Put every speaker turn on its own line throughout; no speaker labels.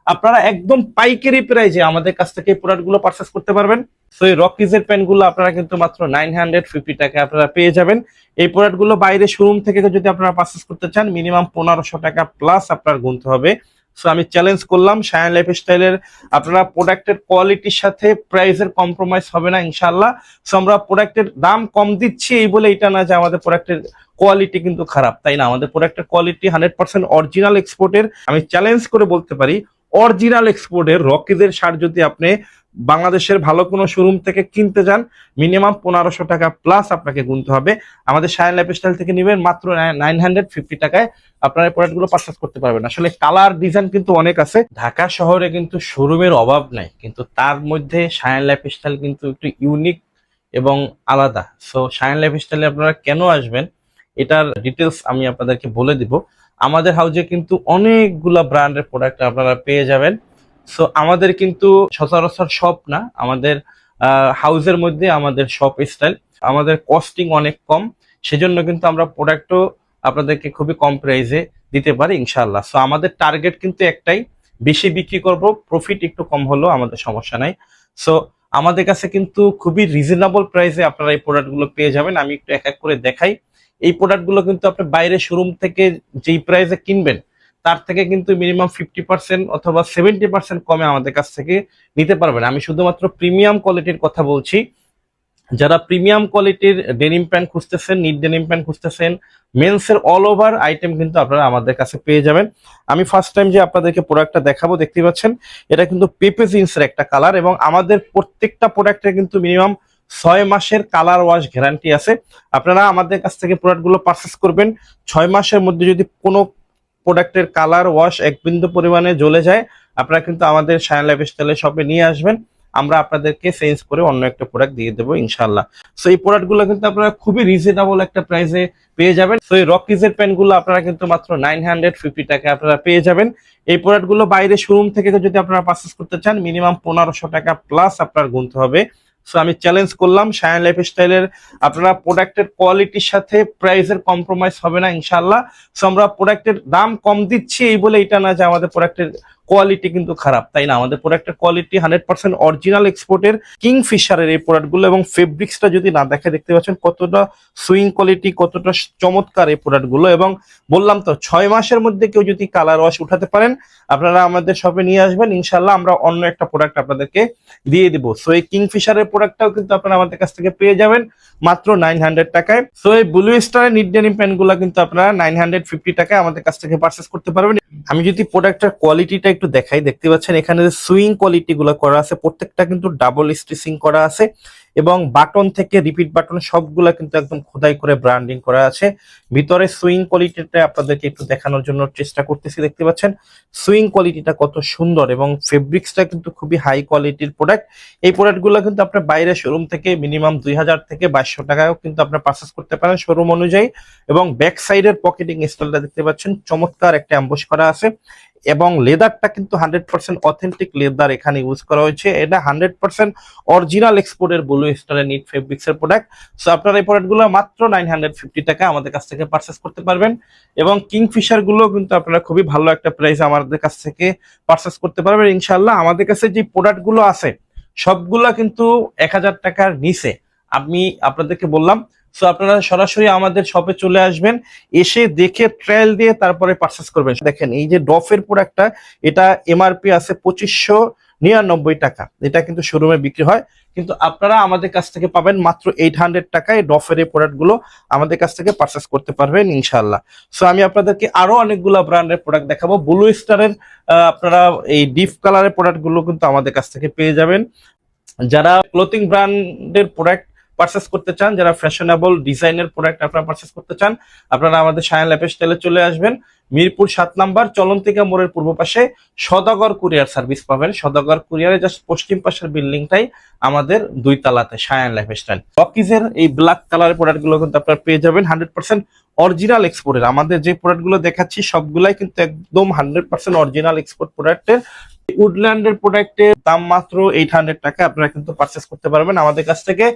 আপনারা একদম পাইকারি প্রাইজে আমাদের কাছ থেকে এই প্রোডাক্টগুলো পারচেস করতে পারবেন। সো এই রকিজের প্যান্টগুলো আপনারা কিন্তু মাত্র 950 টাকায় আপনারা পেয়ে যাবেন। এই প্রোডাক্টগুলো বাইরে শোরুম থেকে যদি আপনারা পারচেস করতে চান মিনিমাম 1500 টাকা প্লাস আপনার গুনতে হবে। সো আমি চ্যালেঞ্জ করলাম শায়ান লাইফস্টাইলের আপনারা প্রোডাক্টের কোয়ালিটির সাথে প্রাইসের কম্প্রোমাইজ হবে না ইনশাআল্লাহ। সো আমরা প্রোডাক্টের দাম কম দিচ্ছি এই বলে এটা না যে আমাদের প্রোডাক্টের কোয়ালিটি কিন্তু খারাপ, তাই না। আমাদের প্রোডাক্টের কোয়ালিটি 100% অরিজিনাল এক্সপোর্টের। আমি চ্যালেঞ্জ করে বলতে পারি অরিজিনাল এক্সপোর্টের রকিজের শার্ট যদি আপনি বাংলাদেশের ভালো কোনো শোরুম থেকে কিনতে যান মিনিমাম 1500 টাকা প্লাস আপনাকে গুনতে হবে। আমাদের শায়ান লাইফস্টাইল থেকে নেবেন মাত্র 950 টাকায় আপনারা প্রোডাক্টগুলো পারচেস করতে পারবেন। আসলে কালার ডিজাইন কিন্তু অনেক আছে, ঢাকা শহরে কিন্তু শোরুমের অভাব নাই, কিন্তু তার মধ্যে শায়ান লাইফস্টাইল কিন্তু একটু ইউনিক এবং আলাদা। সো শায়ান লাইফস্টাইলে আপনারা কেন আসবেন এটার ডিটেলস আমি আপনাদেরকে বলে দিব। আমাদের হাউজে কিন্তু অনেকগুলা ব্র্যান্ডের প্রোডাক্ট আপনারা পেয়ে যাবেন। সো আমাদের কিন্তু সচরাচর শপ না, আমাদের হাউজের মধ্যে আমাদের শপ স্টাইল, আমাদের কস্টিং অনেক কম, সেজন্য কিন্তু আমরা প্রোডাক্টও আপনাদেরকে খুবই কম প্রাইসে দিতে পারি ইনশাআল্লাহ। সো আমাদের টার্গেট কিন্তু একটাই, বেশি বিক্রি করব, প্রফিট একটু কম হলেও আমাদের সমস্যা নাই। সো আমাদের কাছে কিন্তু খুবই রিজনেবল প্রাইসে আপনারা এই প্রোডাক্টগুলো পেয়ে যাবেন। আমি একটু এক এক করে দেখাই। এই প্রোডাক্টগুলো কিন্তু আপনি বাইরে শোরুম থেকে যেই প্রাইসে কিনবেন তার থেকে কিন্তু মিনিমাম 50% অথবা 70% কমে আমাদের কাছ থেকে নিতে পারবেন। আমি শুধুমাত্র প্রিমিয়াম কোয়ালিটির কথা বলছি। যারা প্রিমিয়াম কোয়ালিটির ডেনিম প্যান্ট খুঁজতেছেন, নিট ডেনিম প্যান্ট খুঁজতেছেন, মেন্সের অল ওভার আইটেম কিন্তু আপনারা আমাদের কাছে পেয়ে যাবেন। আমি ফার্স্ট টাইম যে আপনাদেরকে প্রোডাক্টটা দেখাবো, দেখতে পাচ্ছেন এটা কিন্তু পেপে জিন্সের একটা কালার, এবং আমাদের প্রত্যেকটা প্রোডাক্টের কিন্তু মিনিমাম 6 মাসের কালার ওয়াশ গ্যারান্টি আছে। আপনারা আমাদের কাছ থেকে প্রোডাক্টগুলো পারচেস করবেন, 6 মাসের মধ্যে যদি কোনো প্রোডাক্টের কালার ওয়াশ এক বিন্দু পরিমাণে জ্বলে যায় আপনারা কিন্তু আমাদের শায়ান লাইফস্টাইলের শপে নিয়ে আসবেন, আমরা আপনাদেরকে চেঞ্জ করে অন্য একটা প্রোডাক্ট দিয়ে দেবো ইনশাল্লাহ। সো এই প্রোডাক্টগুলো কিন্তু আপনারা খুবই রিজনেবল একটা প্রাইসে পেয়ে যাবেন। সো এই রকিজের প্যান্টগুলো আপনারা কিন্তু মাত্র 950 টাকা আপনারা পেয়ে যাবেন। এই প্রোডাক্টগুলো বাইরে শোরুম থেকে যদি আপনারা পারচেস করতে চান মিনিমাম 1500 টাকা প্লাস আপনার গুনতে হবে। সো আমি চ্যালেঞ্জ করলাম শায়ান লাইফস্টাইলের আপনারা প্রোডাক্টের কোয়ালিটির সাথে প্রাইসের কম্প্রোমাইজ হবে না ইনশাআল্লাহ। সো আমরা প্রোডাক্টের দাম কম দিচ্ছি এই বলে এটা না যে আমাদের প্রোডাক্টের কোয়ালিটি কিন্তু খারাপ, তাই না। আমাদের প্রোডাক্টের কোয়ালিটি 100% অরিজিনাল এক্সপোর্টের কিংফিশারের এই প্রোডাক্টগুলো, এবং ফেব্রিক্সটা যদি না দেখে দেখতে পাচ্ছেন কতটা সুইং কোয়ালিটি, কতটা চমৎকার এই প্রোডাক্টগুলো। এবং বললাম তো 6 মাসের মধ্যে কেউ যদি কালার ওয়াশ উঠাতে পারেন আপনারা আমাদের শপে নিয়ে আসবেন ইনশাল্লাহ, আমরা অন্য একটা প্রোডাক্ট আপনাদেরকে দিয়ে দিব। সো এই কিংফিশারের প্রোডাক্টটাও কিন্তু আপনারা আমাদের কাছ থেকে পেয়ে যাবেন মাত্র 900 টাকায়। সো এই ব্লু স্টারের নিট ডেনিম প্যান্টগুলো কিন্তু আপনারা 950 টাকায় আমাদের কাছ থেকে পারচেস করতে পারবেন। আমি যদি প্রোডাক্টের কোয়ালিটিটা একটু দেখাই, দেখতে পাচ্ছেন এখানে যে সুইং কোয়ালিটি গুলো করা আছে প্রত্যেকটা কিন্তু ডাবল স্টিচিং করা আছে, এবং বাটন থেকে রিপিট বাটন সবগুলা কিন্তু একদম খোদাই করে ব্র্যান্ডিং করা আছে। ভিতরে সুইং কোয়ালিটিটা আপনাদেরকে একটু দেখানোর জন্য চেষ্টা করতেছি, দেখতে পাচ্ছেন সুইং কোয়ালিটিটা কত সুন্দর, এবং ফেব্রিক্সটা কিন্তু খুবই হাই কোয়ালিটির প্রোডাক্ট। এই প্রোডাক্টগুলো কিন্তু আপনার বাইরে শোরুম থেকে মিনিমাম 2000 থেকে 2200 টাকাও কিন্তু আপনার পারচেস করতে পারেন শোরুম অনুযায়ী। এবং ব্যাক সাইডের পকেটিং স্টাইলটা দেখতে পাচ্ছেন চমৎকার একটা অ্যাম্বুশ করা আছে, এবং লেদারটা কিন্তু 100% অথেন্টিক লেদার এখানে ইউজ করা হয়েছে। এটা 100% অরিজিনাল এক্সপোর্টের ব্লু স্টারের নিট ফেব্রিক্সের প্রোডাক্ট। সো আপনারা এই প্রোডাক্টগুলো মাত্র 950 টাকা আমাদের কাছ থেকে পারচেস করতে পারবেন, এবং কিংফিশার গুলো কিন্তু আপনারা খুবই ভালো একটা প্রাইস আমাদের কাছ থেকে পারচেস করতে পারবেন ইনশাল্লাহ। আমাদের কাছে যে প্রোডাক্টগুলো আছে সবগুলা কিন্তু 1000 টাকার নিচে, আমি আপনাদেরকে বললাম। সো আপনারা সরাসরি আমাদের শপে চলে আসবেন, এসে দেখে ট্রায়াল দিয়ে তারপরে পারচেস করবেন। দেখেন এই যে ডফের প্রোডাক্টটা, এটা এমআরপি আছে 2599 টাকা, এটা কিন্তু শোরুমে বিক্রি হয়, কিন্তু আপনারা আমাদের কাছ থেকে পাবেন মাত্র 800 টাকায় ডফের এই প্রোডাক্টগুলো আমাদের কাছ থেকে পারচেস করতে পারবেন ইনশাআল্লাহ। সো আমি আপনাদেরকে আরো অনেকগুলো ব্র্যান্ডের প্রোডাক্ট দেখাবো। ব্লু স্টারের আপনারা এই ডিপ কালারের প্রোডাক্টগুলো কিন্তু আমাদের কাছ থেকে পেয়ে যাবেন। যারা ক্লোথিং ব্র্যান্ডের প্রোডাক্ট পারচেস করতে চান, যারা ফ্যাশনেবল ডিজাইনের প্রোডাক্ট আপনারা পারচেস করতে চান, আপনারা আমাদের শায়ান লাইফস্টাইলে চলে আসবেন। মিরপুর 7 নাম্বার চলন্তিকা মোড়ের পূর্ব পাশে সদাগর কুরিয়ার সার্ভিস পাবেন। সদাগর কুরিয়ারে জাস্ট পশ্চিম পাশের বিল্ডিংটাই আমাদের 2 তলাতে শায়ান লাইফস্টাইল। রকিজের এই ব্ল্যাক কালারের প্রোডাক্টগুলো কিন্তু আপনারা পেয়ে যাবেন 100% অরিজিনাল এক্সপোর্টের। আমাদের যে প্রোডাক্টগুলো দেখাচ্ছি সবগুলাই কিন্তু একদম 100% অরিজিনাল এক্সপোর্ট প্রোডাক্টের। উডল্যান্ডের প্রোডাক্টের দাম মাত্র 800 টাকা, আপনারা কিন্তু পারচেস করতে পারবেন আমাদের কাছ থেকে।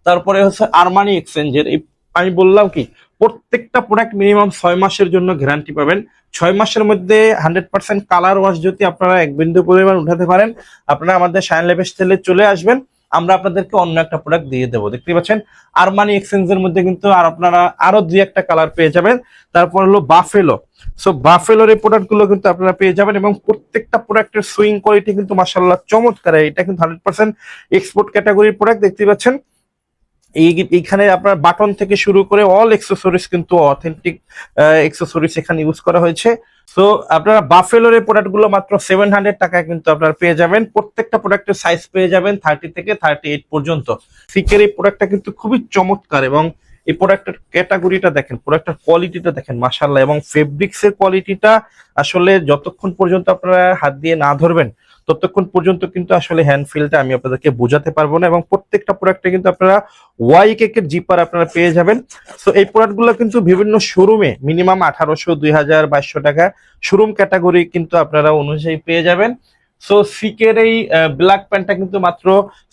তারপরে হচ্ছে আরমানি এক্সচেঞ্জের, আমি বললাম কি প্রত্যেকটা প্রোডাক্ট মিনিমাম 6 মাসের জন্য গ্যারান্টি পাবেন। 6 মাসের মধ্যে 100% কালার ওয়াশ যদি আপনারা এক বিন্দু পরিমাণ উঠাতে পারেন, আপনারা আমাদের শাইন লাইফস্টাইলে চলে আসবেন, আমরা আপনাদেরকে অন্য একটা প্রোডাক্ট দিয়ে দেবো। দেখতে পাচ্ছেন আরমানি এক্সচেঞ্জের মধ্যে কিন্তু আর আপনারা আরো 2-1টা কালার পেয়ে যাবেন। তারপর হলো বাফেলো। সো বাফেলোর এই প্রোডাক্ট গুলো কিন্তু আপনারা পেয়ে যাবেন, এবং প্রত্যেকটা প্রোডাক্টের সুইং কোয়ালিটি কিন্তু মাশাআল্লাহ চমৎকার। এটা কিন্তু 100% এক্সপোর্ট ক্যাটাগরির প্রোডাক্ট। দেখতে পাচ্ছেন এইখানে আপনার বাটন থেকে শুরু করে অল এক্সেসরিজ কিন্তু অথেন্টিক এক্সেসরিজ এখানে ইউজ করা হয়েছে। সো আপনারা বাফেলোর এই প্রোডাক্ট গুলো মাত্র 700 টাকায় কিন্তু আপনারা পেয়ে যাবেন। প্রত্যেকটা প্রোডাক্টের সাইজ পেয়ে যাবেন 30 থেকে 38 পর্যন্ত। সিকের এই প্রোডাক্টটা কিন্তু খুবই চমৎকার, এবং এই প্রোডাক্টের ক্যাটাগরিটা দেখেন, প্রোডাক্টের কোয়ালিটিটা দেখেন মাশাআল্লাহ, এবং ফেব্রিক্স এর কোয়ালিটিটা আসলে যতক্ষণ পর্যন্ত আপনারা হাত দিয়ে না ধরবেন ততক্ষণ পর্যন্ত কিন্তু আসলে হ্যান্ড ফিলটা আমি আপনাদেরকে বোঝাতে পারবো না। এবং প্রত্যেকটা প্রোডাক্টে কিন্তু আপনারা ওয়াই কেকের জিপার আপনারা পেয়ে যাবেন। সো এই প্রোডাক্টগুলো কিন্তু বিভিন্ন শোরুমে মিনিমাম 1800, 2000, 2200 টাকা শোরুম ক্যাটাগরি কিন্তু আপনারা অনুযায়ী পেয়ে যাবেন। সো সিকের এই ব্ল্যাক প্যান্টটা কিন্তু মাত্র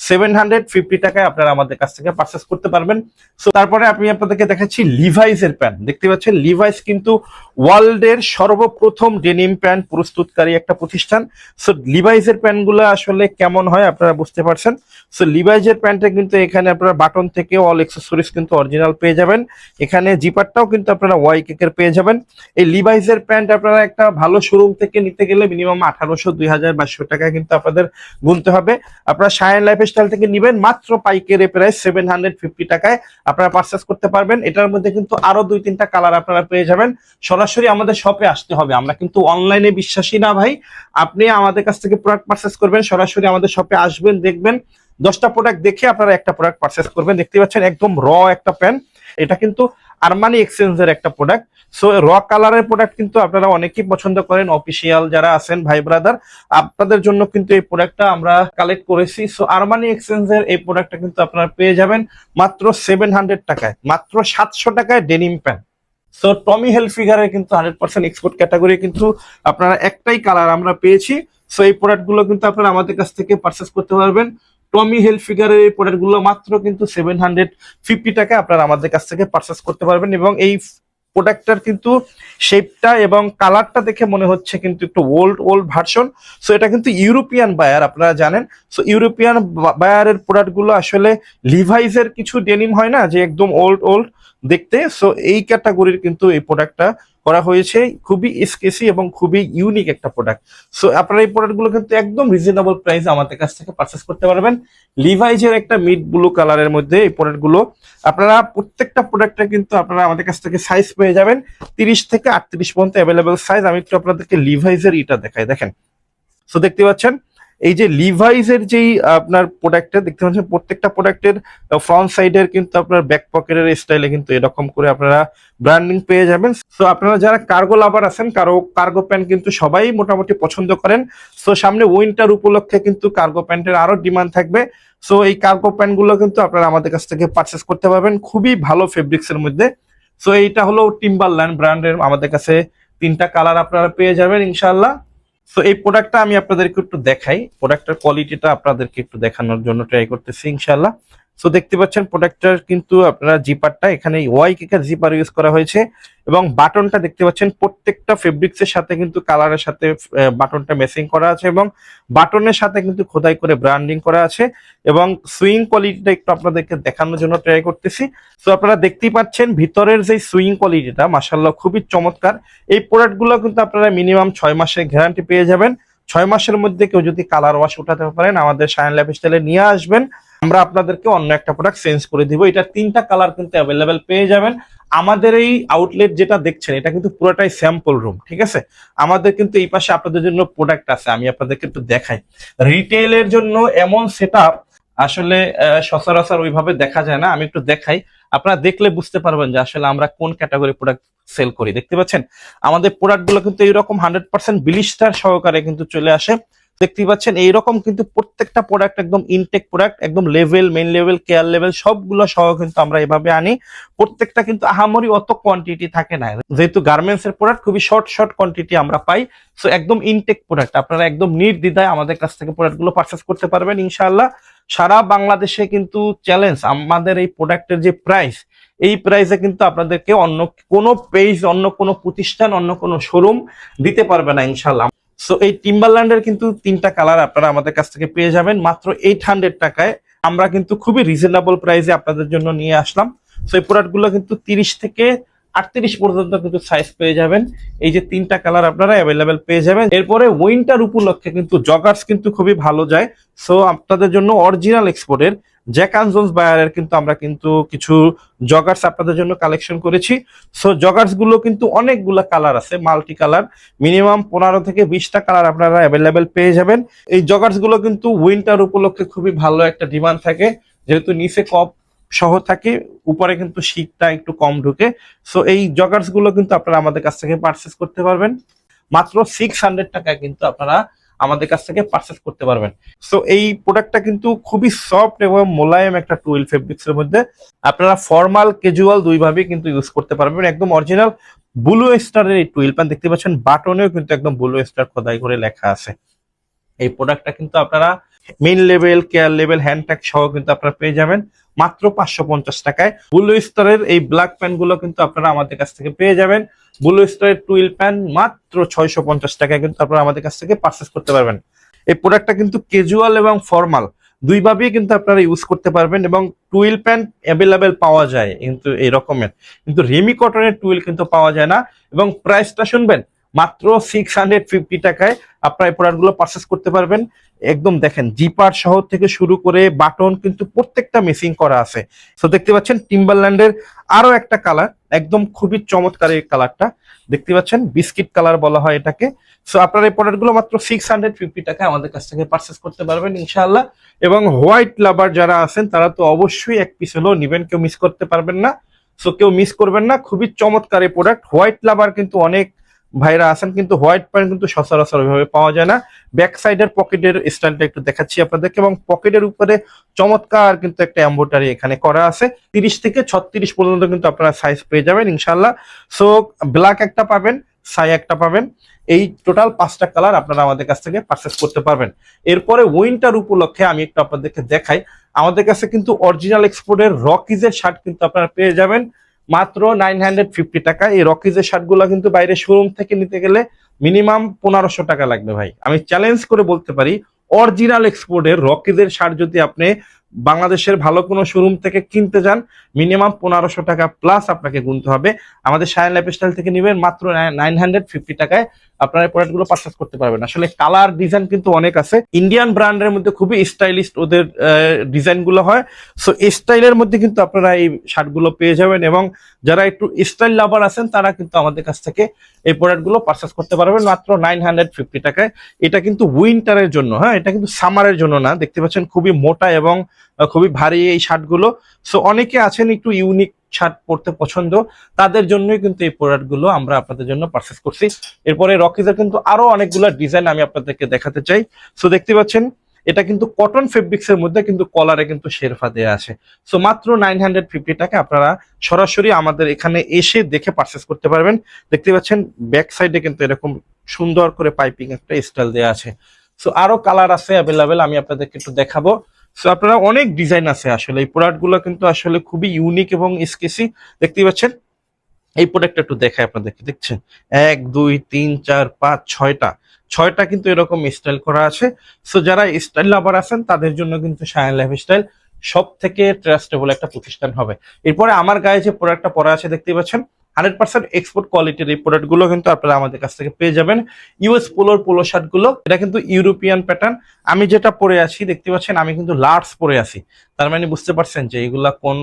750 টাকায় আপনারা আমাদের কাছ থেকে পারচেস করতে পারবেন। সো তারপরে আমি আপনাদেরকে দেখাচ্ছি লিভাইস এর প্যান্ট। দেখতে পাচ্ছেন লিভাইস কিন্তু ওয়ার্ল্ডের সর্বপ্রথম ডেনিম প্যান্ট প্রস্তুতকারী একটা প্রতিষ্ঠান। সো লিভাইস এর প্যান্টগুলো আসলে কেমন হয় আপনারা বুঝতে পারছেন। সো লিভাইস এর প্যান্টে কিন্তু এখানে আপনারা বাটন থেকে অল অ্যাকসেসরিজ কিন্তু অরিজিনাল পেয়ে যাবেন। এখানে জিপারটাও কিন্তু আপনারা ওয়াই কেকের পেয়ে যাবেন। এই লিভাইস এর প্যান্ট আপনারা একটা ভালো শোরুম থেকে নিতে গেলে মিনিমাম 1800, 2000, 2200 টাকা কিন্তু আপনাদের গুনতে হবে। আপনারা শাইন লাইফস্টাইল থেকে নিবেন মাত্র পাইকারি প্রাইস 750 টাকায় আপনারা পারচেস করতে পারবেন। এটার মধ্যে কিন্তু আরো 2-3টা কালার আপনারা পেয়ে যাবেন। সরাসরি আমাদের শপে আসতে হবে, আমরা কিন্তু অনলাইনে বিশ্বাসী না ভাই। আপনি আমাদের কাছ থেকে প্রোডাক্ট পারচেস করবেন, সরাসরি আমাদের শপে আসবেন, দেখবেন 10টা প্রোডাক্ট দেখে আপনারা একটা প্রোডাক্ট পারচেস করবেন। দেখতে পাচ্ছেন একদম র একটা প্যান্ট, এটা কিন্তু আরমানি এক্সচেঞ্জের একটা প্রোডাক্ট। সো র কালারের প্রোডাক্ট কিন্তু আপনারা অনেকেই পছন্দ করেন, অফিসিয়াল যারা আছেন ভাই ব্রাদার, আপনাদের জন্য কিন্তু এই প্রোডাক্টটা আমরা কালেক্ট করেছি। সো আরমানি এক্সচেঞ্জের এই প্রোডাক্টটা কিন্তু আপনারা পেয়ে যাবেন মাত্র 700 টাকায়, মাত্র 700 টাকায় ডেনিম প্যান্ট। সো টমি হিলফিগারের কিন্তু 100% এক্সপোর্ট ক্যাটাগরি কিন্তু আপনারা একটাই কালার আমরা পেয়েছি। সো এই প্রোডাক্ট গুলো কিন্তু আপনারা আমাদের কাছ থেকে পারচেস করতে পারবেন। টমি হিলফিগারের এই প্রোডাক্ট গুলো মাত্র কিন্তু 750 টাকা আপনারা আমাদের কাছ থেকে পারচেস করতে পারবেন। এবং এই প্রোডাক্টটার কিন্তু শেপটা এবং কালারটা দেখে মনে হচ্ছে কিন্তু একটু ওল্ড ভার্সন। সো এটা কিন্তু ইউরোপিয়ান বায়ার, আপনারা জানেন। সো ইউরোপিয়ান বায়ারের প্রোডাক্ট গুলো আসলে লিভাইসের কিছু ডেনিম হয় না যে একদম ওল্ড দেখতে। সো এই ক্যাটাগরির কিন্তু এই প্রোডাক্টটা করা হয়েছে, খুবই স্কেসি এবং খুবই ইউনিক একটা প্রোডাক্ট। সো আপনারা এই প্রোডাক্টগুলো কিন্তু একদম রিজনেবল প্রাইসে আমাদের কাছ থেকে পারচেস করতে পারবেন। লিভাইজের একটা মিড ব্লু কালারের মধ্যে এই প্রোডাক্টগুলো আপনারা প্রত্যেকটা প্রোডাক্টে কিন্তু আপনারা আমাদের কাছ থেকে সাইজ পেয়ে যাবেন 30 থেকে 38 পর্যন্ত অ্যাভেলেবেল সাইজ। আমি একটু আপনাদেরকে লিভাইজের এটা দেখাই, দেখেন। সো দেখতে পাচ্ছেন এই যে লিভাইসের যেই আপনার প্রোডাক্টটা দেখতে পাচ্ছেন, প্রত্যেকটা প্রোডাক্টের ফ্রন্ট সাইডের কিন্তু আপনার ব্যাক পকেটের স্টাইলে কিন্তু এরকম করে আপনারা ব্র্যান্ডিং পেয়ে যাবেন। সো আপনারা যারা কার্গো লাভার আছেন, কার্গো প্যান্ট কিন্তু সবাই মোটামুটি পছন্দ করেন। সো সামনে উইন্টার উপলক্ষে কিন্তু কার্গো প্যান্টের আরো ডিমান্ড থাকবে। সো এই কার্গো প্যান্ট গুলো কিন্তু আপনারা আমাদের কাছ থেকে পারচেস করতে পারবেন খুবই ভালো ফেব্রিক্স এর মধ্যে। সো এইটা হলো টিম্বারল্যান্ড ব্র্যান্ডের, আমাদের কাছে 3টা কালার আপনারা পেয়ে যাবেন ইনশাআল্লাহ। সো এই প্রোডাক্টটা আমি আপনাদেরকে একটু দেখাই, প্রোডাক্টের কোয়ালিটিটা আপনাদেরকে একটু দেখানোর জন্য ট্রাই করতেছি ইনশাআল্লাহ। সো দেখতে পাচ্ছেন প্রোডাক্টটার কিন্তু আপনারা জিপারটা এখানে ওয়াই কেকের জিপার ইউজ করা হয়েছে, এবং বাটনটা দেখতে পাচ্ছেন প্রত্যেকটা ফেব্রিক্স এর সাথে কিন্তু কালারের সাথে বাটনটা ম্যাচিং করা আছে, এবং বাটনের সাথে কিন্তু খোদাই করে ব্র্যান্ডিং করা আছে। এবং সুইং কোয়ালিটিটা একটু আপনাদেরকে দেখানোর জন্য ট্রাই করতেছি। সো আপনারা দেখতেই পাচ্ছেন ভিতরের যে সুইং কোয়ালিটিটা মাশাআল্লাহ খুবই চমৎকার। এই প্রোডাক্টগুলো কিন্তু আপনারা মিনিমাম 6 মাসের গ্যারান্টি পেয়ে যাবেন। 6 মাসের মধ্যে কেউ যদি কালার ওয়াশ উঠাতে পারেন আমাদের শাইন লাইফস্টাইলে নিয়ে আসবেন, আমরা আপনাদেরকে অন্য একটা প্রোডাক্ট চেঞ্জ করে দিব। এটা 3টা কালার কিন্তু অ্যাভেলেবেল পেয়ে যাবেন। আমাদের এই আউটলেট যেটা দেখছেন এটা কিন্তু পুরোটাই স্যাম্পল রুম, ঠিক আছে। আমাদের কিন্তু এই পাশে আপনাদের জন্য প্রোডাক্ট আছে, আমি আপনাদেরকে একটু দেখাই। রিটেইলের জন্য এমন সেটআপ আসলে সচরাচর ওইভাবে দেখা যায় না, আমি একটু দেখাই। আপনারা দেখলে বুঝতে পারবেন যে আসলে আমরা কোন ক্যাটাগরি প্রোডাক্ট সেল করি। দেখতে পাচ্ছেন আমাদের প্রোডাক্ট গুলো কিন্তু এইরকম 100% ব্লিস্টার সহকারে কিন্তু চলে আসে। দেখতেই পাচ্ছেন এইরকম কিন্তু প্রত্যেকটা প্রোডাক্ট একদম ইনটেক প্রোডাক্ট, একদম level, main level, care level সবগুলো সহ কিন্তু আমরা এভাবে আনি। প্রত্যেকটা কিন্তু আহামরি অত কোয়ান্টিটি থাকে না, যেহেতু গার্মেন্টস এর প্রোডাক্ট খুবই শর্ট শর্ট কোয়ান্টিটি আমরা পাই। সো একদম ইনটেক প্রোডাক্ট, আপনারা একদম নির্দ্বিধায় আমাদের কাছ থেকে প্রোডাক্ট গুলো পারচেস করতে পারবেন ইনশাআল্লাহ। সারা বাংলাদেশে কিন্তু চ্যালেঞ্জ আমাদের এই প্রোডাক্টের যে প্রাইস, এই প্রাইসে কিন্তু আপনাদেরকে অন্য কোনো পেজ, অন্য কোনো প্রতিষ্ঠান, অন্য কোনো শোরুম দিতে পারবে না ইনশাআল্লাহ। সো এই টিম্বারল্যান্ডের কিন্তু 3টা কালার আপনারা আমাদের কাছ থেকে পেয়ে যাবেন মাত্র 800 টাকায়। আমরা কিন্তু খুবই রিজনেবল প্রাইসে আপনাদের জন্য নিয়ে আসলাম। সো এই প্রোডাক্ট গুলো কিন্তু 30 থেকে 38 পর্যন্ত কিন্তু সাইজ পেয়ে যাবেন। এই যে 3টা কালার আপনারা অ্যাভেলেবেল পেয়ে যাবেন। এরপরে উইন্টার উপলক্ষে কিন্তু জগার্স কিন্তু খুবই ভালো যায়। সো আপনাদের জন্য অরিজিনাল এক্সপোর্টের জ্যাক অ্যান্ড জোন্স বায়ারের কিন্তু আমরা কিন্তু কিছু জগার্স আপনাদের জন্য কালেকশন করেছি। সো জগার্স গুলো কিন্তু অনেকগুলো কালার আছে, মাল্টি কালার, মিনিমাম 15 থেকে 20টা কালার আপনারা অ্যাভেলেবেল পেয়ে যাবেন। এই জগার্স গুলো কিন্তু উইন্টার উপলক্ষে খুবই ভালো একটা ডিমান্ড থাকে, যেহেতু নিচে কপ সহ থাকে, উপরে কিন্তু শীতটা একটু কম ঢুকে। সো এই জগার্স গুলো কিন্তু আপনারা আমাদের কাছ থেকে পারচেস করতে পারবেন মাত্র 600 টাকায়, কিন্তু আপনারা আমাদের কাছ থেকে পারচেস করতে পারবেন। সো এই প্রোডাক্টটা কিন্তু খুবই সফট এবং মোলায়েম একটা টুইল ফেব্রিক্স এর মধ্যে, আপনারা ফর্মাল ক্যাজুয়াল দুইভাবেই কিন্তু ইউজ করতে পারবেন। একদম অরিজিনাল ব্লু স্টারের এই টুইল প্যান্ট দেখতে পাচ্ছেন, বাটনেও কিন্তু একদম ব্লু স্টার খোদাই করে লেখা আছে। এই প্রোডাক্টটা কিন্তু আপনারা main level, care level, hand tag সহ কিন্তু আপনারা পেয়ে যাবেন মাত্র 550 টাকায়। ব্লু স্টারের এই ব্ল্যাক প্যান্ট গুলো কিন্তু আপনারা আমাদের কাছ থেকে পেয়ে যাবেন। ব্লু স্টারের টুইল প্যান্ট মাত্র 650 টাকায় কিন্তু আপনারা আমাদের কাছ থেকে পারচেস করতে পারবেন। এই প্রোডাক্টটা কিন্তু ক্যাজুয়াল এবং ফর্মাল দুইভাবেই কিন্তু আপনারা ইউজ করতে পারবেন, এবং টুইল প্যান্ট অ্যাভেলেবেল পাওয়া যায় কিন্তু এই রকমের, কিন্তু রেমি কটনের টুইল কিন্তু পাওয়া যায় না। এবং প্রাইসটা শুনবেন, মাত্র 650 টাকায় আপনারা এই প্রোডাক্টগুলো পারচেস করতে পারবেন। একদম দেখেন জিপার সহ থেকে শুরু করে বাটন কিন্তু প্রত্যেকটা মেসিং করা আছে। তো দেখতে পাচ্ছেন টিম্বারল্যান্ডের আরো একটা কালার, একদম খুবই চমৎকার এই কালারটা দেখতে পাচ্ছেন, বিস্কিট কালার বলা হয় এটাকে। সো আপনারা এই প্রোডাক্টগুলো মাত্র 650 টাকায় আমাদের কাছ থেকে পারচেস করতে পারবেন ইনশাআল্লাহ। এবং হোয়াইট লাভার যারা আছেন তারা তো অবশ্যই এক পিস হলেও নিবেন, কেউ মিস করতে পারবেন না। সো কেউ মিস করবেন না, খুবই চমৎকার এই প্রোডাক্ট। হোয়াইট লাভার কিন্তু অনেক ভাইরা আছেন, কিন্তু হোয়াইট প্যান্ট কিন্তু সচরাচর ভাবে পাওয়া যায় না। ব্যাক সাইডের পকেটের স্টাইলটা একটু দেখাচ্ছি আপনাদেরকে, এবং পকেটের উপরে চমৎকার কিন্তু একটা এমব্রয়ডারি এখানে করা আছে। 30 থেকে 36 পর্যন্ত কিন্তু আপনারা সাইজ পেয়ে যাবেন ইনশাআল্লাহ। সো ব্ল্যাক একটা পাবেন, সাই একটা পাবেন, এই টোটাল 5টা কালার আপনারা আমাদের কাছ থেকে পারচেস করতে পারবেন। এরপরে উইন্টার উপলক্ষে আমি একটু আপনাদেরকে দেখাই, আমাদের কাছে কিন্তু অরিজিনাল এক্সপোর্টের রকিজের শার্ট কিন্তু আপনারা পেয়ে যাবেন মাত্র 950 টাকা। এই রকিজের শার্ট গুলা কিন্তু বাইরে শোরুম থেকে নিতে গেলে মিনিমাম 1500 টাকা লাগবে ভাই। আমি চ্যালেঞ্জ করে বলতে পারি, অরিজিনাল এক্সপোর্টের রকিজের শার্ট যদি আপনি বাংলাদেশের ভালো কোনো শোরুম থেকে কিনতে যান, মিনিমাম 1500 টাকা প্লাস আপনাকে গুনতে হবে। আমাদের শাইন লাইফস্টাইল থেকে নেবেন মাত্র 950 টাকায় আপনারা প্রোডাক্ট গুলো পারচেস করতে পারবেন। আসলে কালার ডিজাইন কিন্তু অনেক আছে, ইন্ডিয়ান ব্র্যান্ডের মধ্যে খুবই স্টাইলিশ ওদের ডিজাইন গুলো হয়। সো স্টাইলের মধ্যে কিন্তু আপনারা এই শার্ট গুলো পেয়ে যাবেন, এবং যারা একটু স্টাইল লাভার আছেন তারা কিন্তু আমাদের কাছ থেকে এই প্রোডাক্ট গুলো পারচেস করতে পারবেন মাত্র 950 টাকায়। এটা কিন্তু উইন্টারের জন্য, হ্যাঁ, এটা কিন্তু সামারের জন্য না। দেখতে পাচ্ছেন খুবই মোটা এবং খুবই ভারী এই শার্ট গুলো। সো অনেকে আছেন একটু ইউনিক শার্ট পরতে পছন্দ, তাদের জন্যই কিন্তু এই প্রোডাক্ট গুলো আমরা আপনাদের জন্য পারচেস করছি। এরপরে রকিজের কিন্তু আরো অনেকগুলো ডিজাইন আমি আপনাদেরকে দেখাতে চাই। সো দেখতে পাচ্ছেন এটা কিন্তু কটন ফেব্রিক্স এর মধ্যে, কিন্তু কলারে কিন্তু শেরফা দেয়া আছে। সো মাত্র 950 টাকা আপনারা সরাসরি আমাদের এখানে এসে দেখে পারচেস করতে পারবেন। দেখতে পাচ্ছেন ব্যাক সাইডে কিন্তু এরকম সুন্দর করে পাইপিং একটা স্টাইল দেয়া আছে। সো আরো কালার আছে অ্যাভেলেবেল, আমি আপনাদেরকে একটু দেখাবো। সো আপনারা অনেক ডিজাইন আছে, আসলে এই প্রোডাক্ট গুলো কিন্তু আসলে খুবই ইউনিক এবং স্কেসি। দেখতে পাচ্ছেন এই প্রোডাক্টটা একটু দেখায় আপনাদেরকে, দেখছেন 1 2 3 4 5 6টা কিন্তু এরকম স্টাইল করা আছে। সো যারা স্টাইল লাভার আছেন তাদের জন্য কিন্তু শাইন লাইফস্টাইল সব থেকে ট্রাস্টেবল একটা প্রতিষ্ঠান হবে। এরপরে আমার গায়ে যে প্রোডাক্টটা পরা আছে দেখতে পাচ্ছেন, 100% এক্সপোর্ট কোয়ালিটির এই প্রোডাক্ট গুলো কিন্তু আপনারা আমাদের কাছ থেকে পেয়ে যাবেন। ইউএস পোলোর পোলো শার্ট গুলো, এটা কিন্তু ইউরোপিয়ান প্যাটার্ন। আমি যেটা পরে আছি দেখতে পাচ্ছেন, আমি কিন্তু লার্জ পরে আছি, তার মানে বুঝতে পারছেন যে এগুলা কোন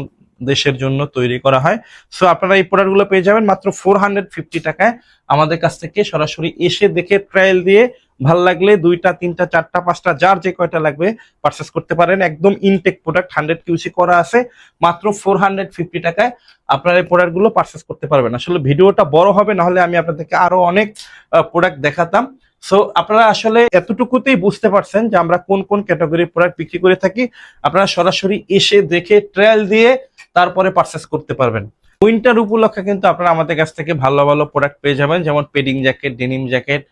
দেশের জন্য তৈরি করা হয়। সো আপনারা এই প্রোডাক্ট গুলো পেয়ে যাবেন মাত্র 450 টাকায় আমাদের কাছ থেকে সরাসরি এসে দেখে ট্রায়াল দিয়ে ভাল লাগলে 2টা 3টা 4টা 5টা যার যে কয়টা লাগবে পারচেস করতে পারেন। একদম ইনটেক প্রোডাক্ট, 100 কিউসি করা আছে, মাত্র 450 টাকায় আপনারা এই প্রোডাক্ট গুলো পারচেস করতে পারবেন। আসলে ভিডিওটা বড় হবে, না হলে আমি আপনাদেরকে আরো অনেক প্রোডাক্ট দেখাতাম। সো আপনারা আসলে এতটুকুতেই বুঝতে পারছেন যে আমরা কোন কোন ক্যাটাগরির প্রোডাক্ট বিক্রি করে থাকি। আপনারা সরাসরি এসে দেখে ট্রায়াল দিয়ে তারপরে পারচেস করতে পারবেন। উইন্টার উপলক্ষে কিন্তু আপনারা আমাদের কাছ থেকে ভালো ভালো প্রোডাক্ট পেয়ে যাবেন, যেমন পেডিং জ্যাকেট, ডেনিম জ্যাকেট,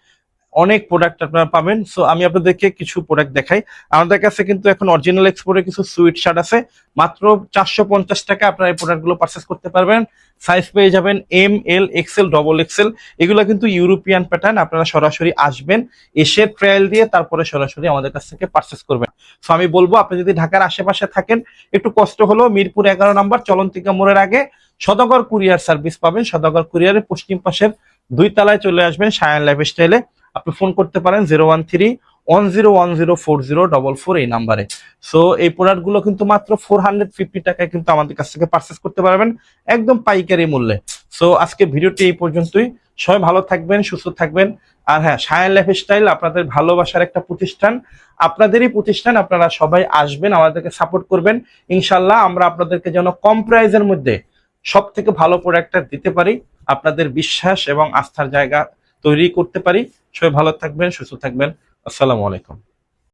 অনেক প্রোডাক্ট আপনারা পাবেন। সো আমি আপনাদেরকে কিছু প্রোডাক্ট দেখাই। আমাদের কাছে কিন্তু এখন অরিজিনাল এক্সপোর্টের কিছু সুইট শার্ট আছে, মাত্র 450 টাকা আপনারা এই প্রোডাক্টগুলো পারচেস করতে পারবেন। সাইজ পেয়ে যাবেন এম, এল, এক্সেল, ডবল এক্সেল। এগুলো কিন্তু ইউরোপিয়ান প্যাটার্ন। আপনারা সরাসরি আসবেন, এসে ট্রায়াল দিয়ে তারপরে সরাসরি আমাদের কাছ থেকে পারচেস করবেন। সো আমি বলবো, আপনি যদি ঢাকার আশেপাশে থাকেন, একটু কষ্ট হলো মিরপুর 11 নম্বর চলন্তিকা মোড়ের আগে সদাগর কুরিয়ার সার্ভিস পাবেন। সদাগর কুরিয়ারের পশ্চিম পাশের 2 তলায় চলে আসবেন সায়ান লাইফস্টাইলে। আপনি ফোন করতে পারেন 013-1010-4044 এই নাম্বারে। সো এই প্রোডাক্ট গুলো কিন্তু মাত্র 450 টাকায় কিন্তু আমাদের কাছ থেকে পারচেস করতে পারবেন, একদম পাইকারি মূল্যে। সো আজকে ভিডিওটি এই পর্যন্তই। সবাই ভালো থাকবেন, সুস্থ থাকবেন। আর হ্যাঁ, সায়ান লাইফস্টাইল আপনাদের ভালোবাসার একটা প্রতিষ্ঠান, আপনাদেরই প্রতিষ্ঠান। আপনারা সবাই আসবেন, আমাদেরকে সাপোর্ট করবেন। ইনশাল্লাহ আমরা আপনাদেরকে যেন কম প্রাইজের মধ্যে সব থেকে ভালো প্রোডাক্টটা দিতে পারি, আপনাদের বিশ্বাস এবং আস্থার জায়গা তৈরি করতে পারি। সবাই ভালো থাকবেন, সুস্থ থাকবেন। আসসালামু আলাইকুম।